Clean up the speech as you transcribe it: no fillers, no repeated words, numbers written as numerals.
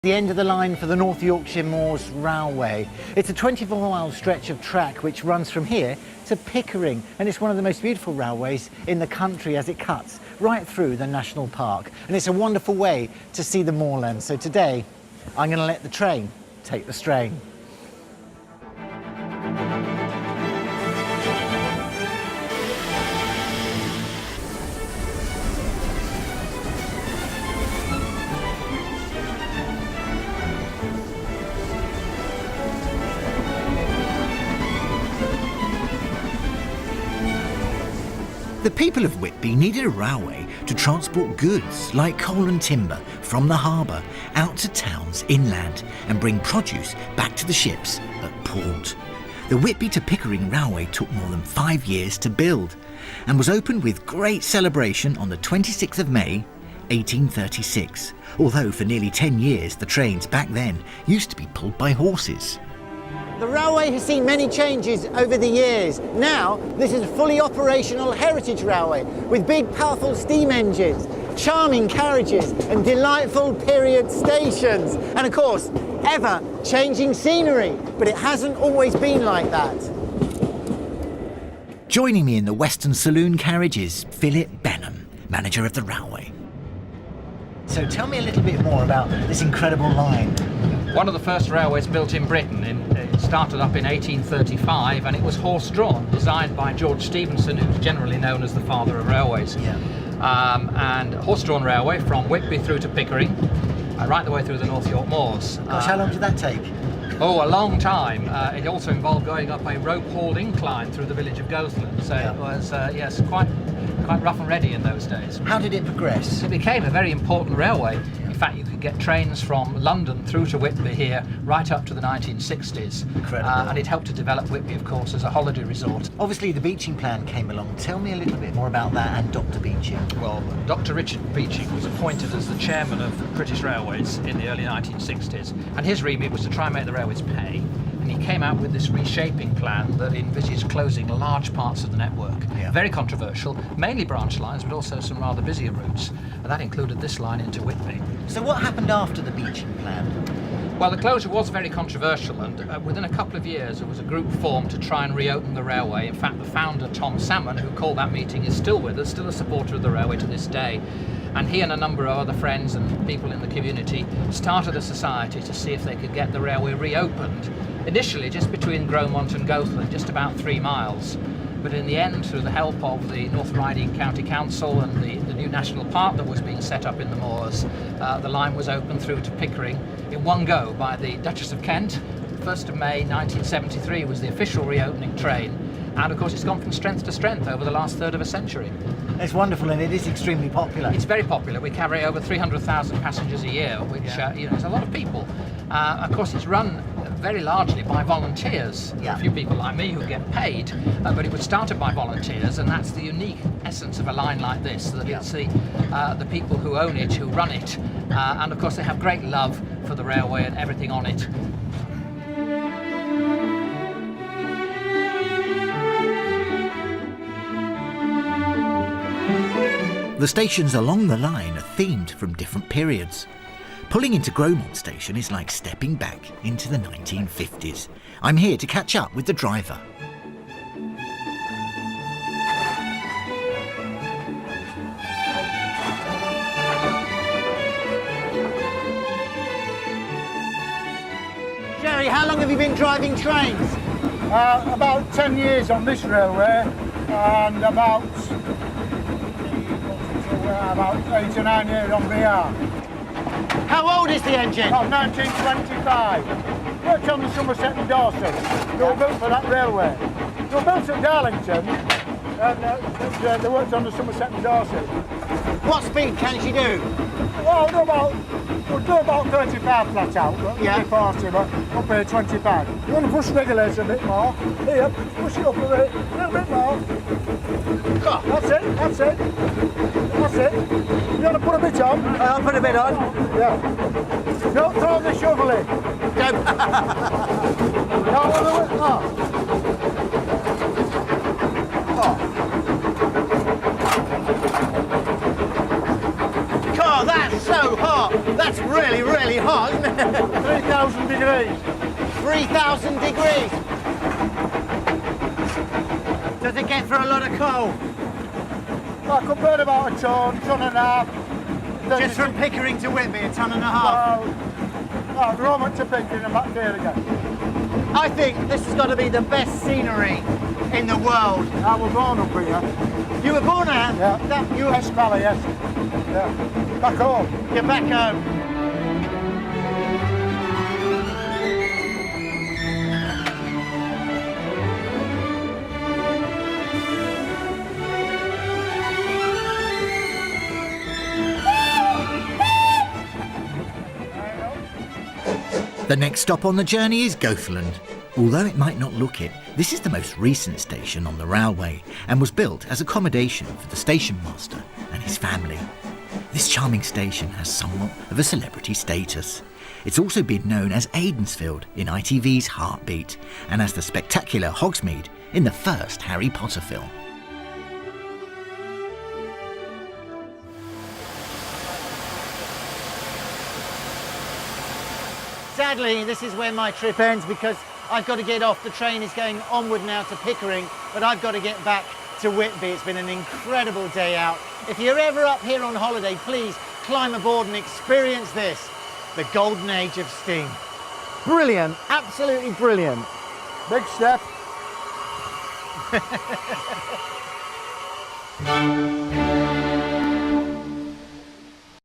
The end of the line for the North Yorkshire Moors Railway. It's a 24-mile stretch of track which runs from here to Pickering, and it's one of the most beautiful railways in the country as it cuts right through the national park, and it's a wonderful way to see the moorland. So today I'm going to let the train take the strain. The people of Whitby needed a railway to transport goods like coal and timber from the harbour out to towns inland and bring produce back to the ships at port. The Whitby to Pickering Railway took more than 5 years to build and was opened with great celebration on the 26th of May 1836, although for nearly 10 years the trains back then used to be pulled by horses. The railway has seen many changes over the years. Now, this is a fully operational heritage railway with big, powerful steam engines, charming carriages and delightful period stations. And of course, ever-changing scenery. But it hasn't always been like that. Joining me in the Western Saloon carriage is Philip Benham, manager of the railway. So tell me a little bit more about this incredible line. One of the first railways built in Britain. It started up in 1835 and it was horse-drawn, designed by George Stephenson, who's generally known as the father of railways. Yeah. And horse-drawn railway from Whitby through to Pickering, right the way through the North York Moors. Gosh, how long did that take? Oh, a long time. It also involved going up a rope-hauled incline through the village of Goathland, so yeah. It was, yes, quite rough and ready in those days. How did it progress? It became a very important railway. In fact, you could get trains from London through to Whitby here right up to the 1960s. Incredible. And it helped to develop Whitby, of course, as a holiday resort. Obviously, the Beeching plan came along. Tell me a little bit more about that and Dr. Beeching. Well, Dr. Richard Beeching was appointed as the chairman of British Railways in the early 1960s, and his remit was to try and make the railways pay. And he came out with this reshaping plan that envisaged closing large parts of the network. Yeah. Very controversial, mainly branch lines, but also some rather busier routes. And that included this line into Whitby. So what happened after the Beeching plan? Well, the closure was very controversial, and within a couple of years there was a group formed to try and reopen the railway. In fact, the founder, Tom Salmon, who called that meeting, is still with us, still a supporter of the railway to this day. And he and a number of other friends and people in the community started a society to see if they could get the railway reopened. Initially just between Gromont and Goathland, just about 3 miles. But in the end, through the help of the North Riding County Council and the new national park that was being set up in the moors, the line was opened through to Pickering in one go by the Duchess of Kent. 1st of May 1973 was the official reopening train. And of course it's gone from strength to strength over the last third of a century. It's wonderful, and it is extremely popular. It's very popular. We carry over 300,000 passengers a year, which is a lot of people. Of course it's run very largely by volunteers. Yeah. A few people like me who get paid, but it was started by volunteers, and that's the unique essence of a line like this, that it's the people who own it, who run it, and of course they have great love for the railway and everything on it. The stations along the line are themed from different periods. Pulling into Gromont Station is like stepping back into the 1950s. I'm here to catch up with the driver. Jerry, how long have you been driving trains? About 10 years on this railway, and about 8 or 9 years on VR. How old is the engine? Oh, 1925. Worked on the Somerset and Dorset. They were built for that railway. They were built at Darlington, and they worked on the Somerset and Dorset. What speed can she do? Well, we'll do about 35 flat out, but yeah. 40, but up here 25. You want to push the regulator a bit more. Here, push it up a bit, a little bit more. That's it, that's it. That's it. You want to put a bit on? I'll put a bit on. Yeah. Don't throw the shovel in. Don't. God, that's so hot. That's really, really hot, isn't it? 3,000 degrees. 3,000 degrees. Does it get through a lot of coal? I could burn about a ton and a half. Just from Pickering to Whitby, a ton and a half. Well, Roman to Pickering and back there again. I think this has got to be the best scenery in the world. I was born up here. You were born here? Yeah. US Valley, yes. Yeah. Back home. You're back home. The next stop on the journey is Goathland. Although it might not look it, this is the most recent station on the railway and was built as accommodation for the station master and his family. This charming station has somewhat of a celebrity status. It's also been known as Aidensfield in ITV's Heartbeat and as the spectacular Hogsmeade in the first Harry Potter film. Sadly, this is where my trip ends because I've got to get off. The train is going onward now to Pickering, but I've got to get back to Whitby. It's been an incredible day out. If you're ever up here on holiday, please climb aboard and experience this, the golden age of steam. Brilliant, absolutely brilliant. Big step.